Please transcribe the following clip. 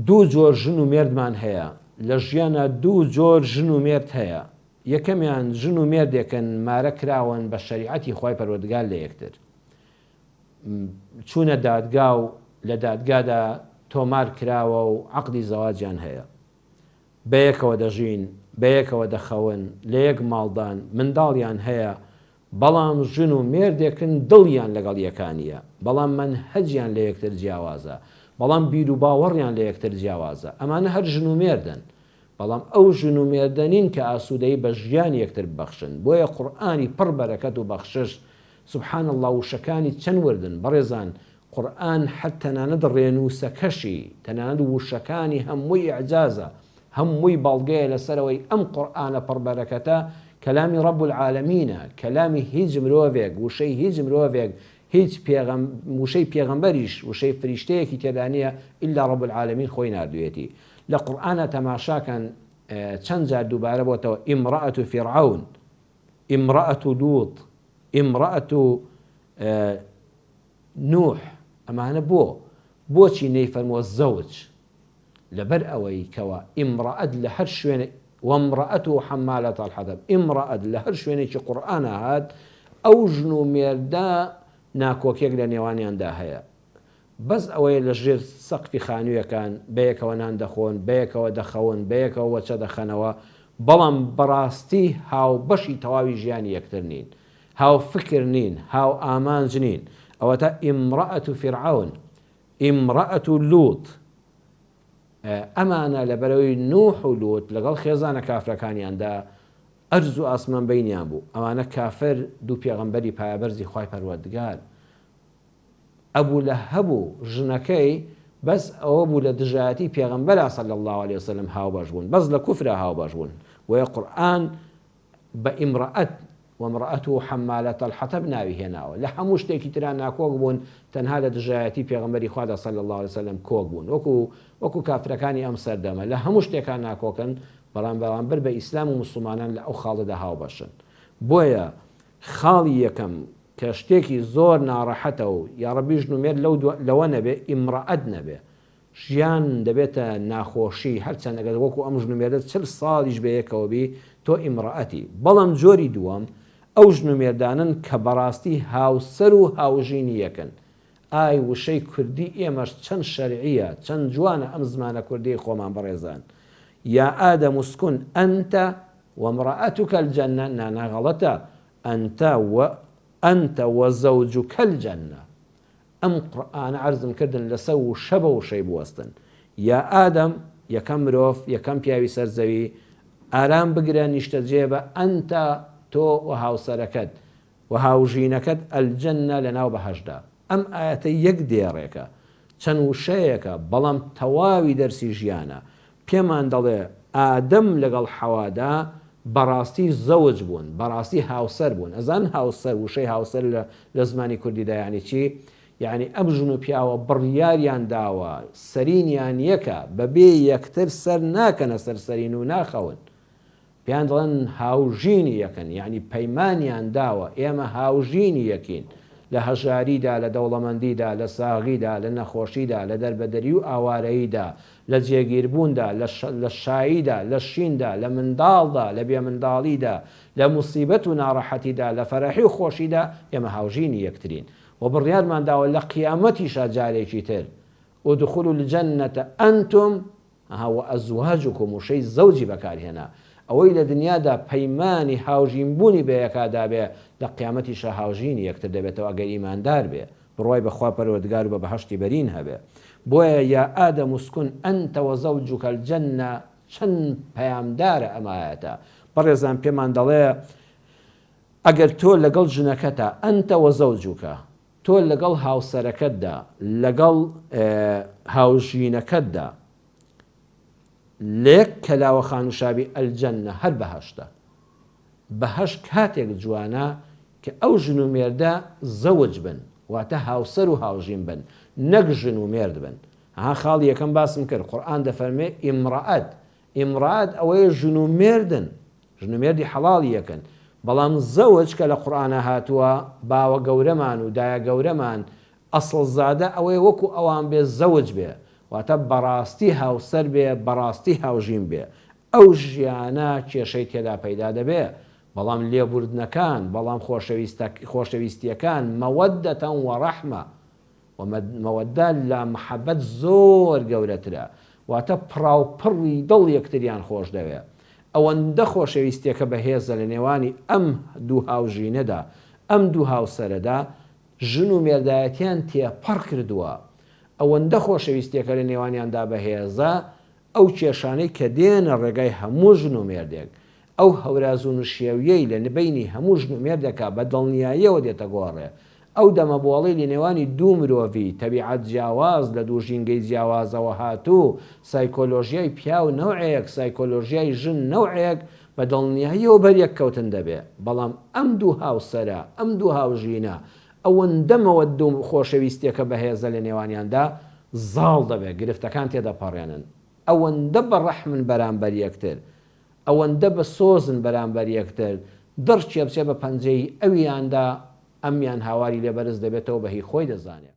دوو جۆر ژن و مێردمان هەیە لە ژیانە دوو جۆر ژن و مێرد هەیە یەکەمیان ژن و مێردێکن مارە کراون بە شەریعەتی خۆی پەروەردگار لە یەکتر چوونە دادگا و لە دادگادا تۆمار کراوە و عەقدی زەواجیان هەیە بەیەکەوە دەژین بەیەکەوە دەخەون لە یەک ماڵدان منداڵیان هەیە بەڵام ژن و مێردێکن دڵیان لەگەڵ یەکانیە بەڵام منهەجیان لە یەکتر جیاوازە بەڵام بیر و باوەڕیان لە یەکتر جیاوازە ئەمانە هەر ژن و مێردن بەڵام ئەو ژن و مێردەنین کە ئاسوودەی بە ژیان یەکتر ببەخشن بۆیە قورئانی پڕ بەرەکەت و بەخشش سبحان الله وشەکانی چەند وردن بەڕێزان قورئان حەت تەنانەت ڕێنووسەکەشی تەنانەت وشەکانی هەمووی ئیعجازە هەمووی بەڵگەیە لەسەرەوەی ئەم قورئانە پڕ بەرەکەتە کەلامی ڕەب العالەمینە کەلامی هیچ مرۆڤێک وشەی هیچ مرۆڤێک هیچ وشەی پێغەمبەریش وشەی فریشتەیەکی تێدا نییە ئیلا ڕەب العالەمین خۆی نردوێتی لە قورئانە تەماشاکەن چەند جار دووبارە بۆتەوە ئیمڕەئەت فیرعەون ئیمڕەئەت لووط ئیمڕەئەت نوح ئەمانە بۆچی نەیفەرمووە زەوج لەبەر ئەوەی کەوە ئیمڕەئەت لە هەر شوێنە وامڕەئەت حەمالەت الحەطب ئیمڕەئەت لە هەر شوێنێکی قورئانە هات ئەو ژن و مێردە ناکۆکێک لە نێوانیاندا هەیە بەس ئەوەیە لە ژێر سەقفی خانوویەکان بەیەکەوە نان دەخۆن بەیەکەوە دەخەون بەیەکەوە وەچە دەخەنەوە بەڵام بەڕاستی هاو بەشی تەواوی ژیانی یەکتر نین هاو فکر نین هاو ئامانج نین ئەوەتە ئیمڕەئەت فیرعەون ئیمڕەئەت لووط ئەمانە لەبەرەوەی نوح و لووط لەگەڵ خێزانە کافرەکانیاندا ئەرز و ئاسمان بەینیان بوو ئەوانە کافر دوو پێغەمبەری پایەبەرزی خوای پەروەردگار ئەبوو لە هەبوو ژنەکەی بەس ئەوە بوو لە دژایەتی پێغەمبەر صلی الله عليه وسلم هاوبەش بوون بەس لە کوفرە هاوبەش بوون وەیە قورئان بە ئیمڕەئەت وامڕەئەت حەمالەت الحەطب ناوی هێناوە لە هەموو شتێکی تران ناکۆک بوون تەنها لە دژایەتی پێغەمبەری خوا صلی الله عليه وسلم کۆک بوون وەکو کافرەکانی ئەم سەردەمە لە هەموو شتێکان ناکۆکن بەڵام بەرامبەر بە ئیسلام و موسڵمانان لە ئەو خاڵەدا هاوبەشن بۆیە خاڵی یەکەم کە شتێکی زۆر ناڕەحەتە و یا ڕەبی ژن و مێرد لەوە نەبێ ئیمڕەئەت نەبێ ژیان دەبێتە ناخۆشی هەرچەند ئەگەر وەکو ئەم ژن و مێردە 40 ساڵیش بەیەکەوە بی تۆ ئیمڕەئەتی بەڵام جۆری دووەم ئەو ژن و مێردانن کە بەڕاستی هاوسەر و هاوژینی یەکن ئای وشەی کوردی ئێمەش چەند شەرعیە چەند جوانە ئەم زمانە کوردی خۆمان بەڕێزان یا ئادەم اسکن ئەنتە وامڕەئەتوکە الجەنە ناناغەڵەتە ئەنتە وەزەوجوکە الجەنە ئەم قورئانە عەرزم کردن لەسەر وشە بە وشەی بوەستن یا ئادەم یەکەم مرۆڤ یەکەم پیاوی سەرزەوی ئارام بگرە نیشتە جێبە ئەنتە تۆ و هاوسەرەکەت و هاوژینەکەت الجەنە لەناو بەهەشدا ئەم ئاەتە یەک دێڕێکە چەند وشەیەکە بەڵام تەواوی دەرسی ژیانە پێمان دەڵێ ئادەم لەگەڵ حەوادا بەڕاستی زەوج بوون بەڕاستی هاوسەر بوون ئەزان هاوسەر وشەی هاوسەر لە زمانی کوردیدا یعنی چی یعنی ئەم ژن و پیاوە بڕیاریان داوە سەرینیان یەکە بەبێ یەکتر سەر ناکەنە سەرسەرین و ناخەون پێیان دەڵێن هاوژینی یەکەن یعنی پەیمانیان داوە ئێمە هاوژینی یەکین لە هەژاریدا لە دەوڵەمەندیدا لە ساغیدا لە نەخۆشیدا لە دەربەدەری و ئاوارەییدا لە جێگیربووندا لە شاییدا لە شیندا لە منداڵدا لە بێ منداڵیدا لە موسیبەت و ناڕەحەتیدا لە فەرەحی و خۆشیدا ئێمە هاوژینی یەکترین و بڕیارمان داوە لە قیامەتیشا جارێکی تر ودخولوا الجەنەتە ئەنتم وەئەزواجوکم وشەی زەوجی بەکارهێنا ئەوەی لە دنیادا پەیمانی هاوژینبوونی بە یەکادا بێ لە قیامەتیشە هاوژینی یەکتر دەبێتەوە ئەگەر ئیماندار بێ بڕوای بەخوا پەروەردگار و بە بەهەشتی بەرین هەبێ بۆیە یا ئادەم اسکن ئەنتە وەزەوجوکە الجەنە چەند پەیامدارە ئەم ئایەتە بەڕێزان پێمان دەڵێ ئەگەر تۆ لەگەڵ ژنەکەتە ئەنتە وەزەوجوکە تۆ لەگەڵ هاوسەرەکەتدا لەگەڵ هاوژینەکەتدا لێک کەلاوە خانوشابی ئەلجەنە هەر بەهەشتە بەهەش کاتێک جوانە کە ئەو ژن و مێردە زەوج بن واتە هاوسەر و هاوژین بن نەک ژن و مێرد بن ها خاڵی یەکەم باسم کرد قورئان دەفەرمێ ئیمڕەئەت ئەوەیە ژن و مێردن ژن و مێردی حەڵاڵی یەکن بەڵام زەوج کە لە قورئانە هاتووە باوە گەورەمان و دایە گەورەمان ئەسڵ زادە ئەوەیە وەکو ئەوان بێ زەوج بێ واتە بەڕاستی هاوسەر بێ بەڕاستی هاوژین بێ ئەو ژیانە کێشەی تێدا پەیدا دەبێ بەڵام لێبوردنەکان بەڵام خۆشەویستیەکان مەوەدەتەن وەڕەحمە مەوەدە لە محەبەت زۆر گەورەترە واتە پڕاوپڕی دڵ یەکتریان خۆش دەوێ ئەوەندە خۆشەویستیەکە بەهێزە لە نێوانی ئەم دوو هاوژینەدا ئەم دوو هاوسەرەدا ژن و مێردایەتیان تێپەڕ کردووە ئەوەندە خۆشەویستیەکە لە نێوانیاندا بەهێزە ئەو کێشانەی کە دێنە ڕێگای هەموو ژن و مێردێک ئەو هەورازون و شێویەی لە نبینی هەموو ژن و مێردەکە بە دڵنیاییەوە دێتە گۆڕێ ئەو دەمەبواڵی لە نێوانی دوو مرۆڤی تەبیعەت جیاواز لە دوو ژینگەی جیاوازەوە هاتوو سایکۆلۆژیای پیا و نەوعەیەک سایکۆلۆژیای ژن نەوعەیەک بە دڵنیاییەوە بەریەک کەوتن دەبێ بەڵام ئەم دوو هاوسەرە ئەم دوو هاوژینە ئەوەندەمەوە دوو خۆشەویستیەکە بەهێزە لە نێوانیاندا زاڵ دەبێت گرفتەکان تێدەپەڕێنن ئەوەندە بە ڕەحمن بەرامبەر یەکتر ئەوەندە بە سۆزن بەرامبەر یەکتر دڕچێ بچێ بە پەنجەی ئەویاندا ئەمیان هاواری لێبەرز دەبێتەوە بە هی خۆی دەزانێت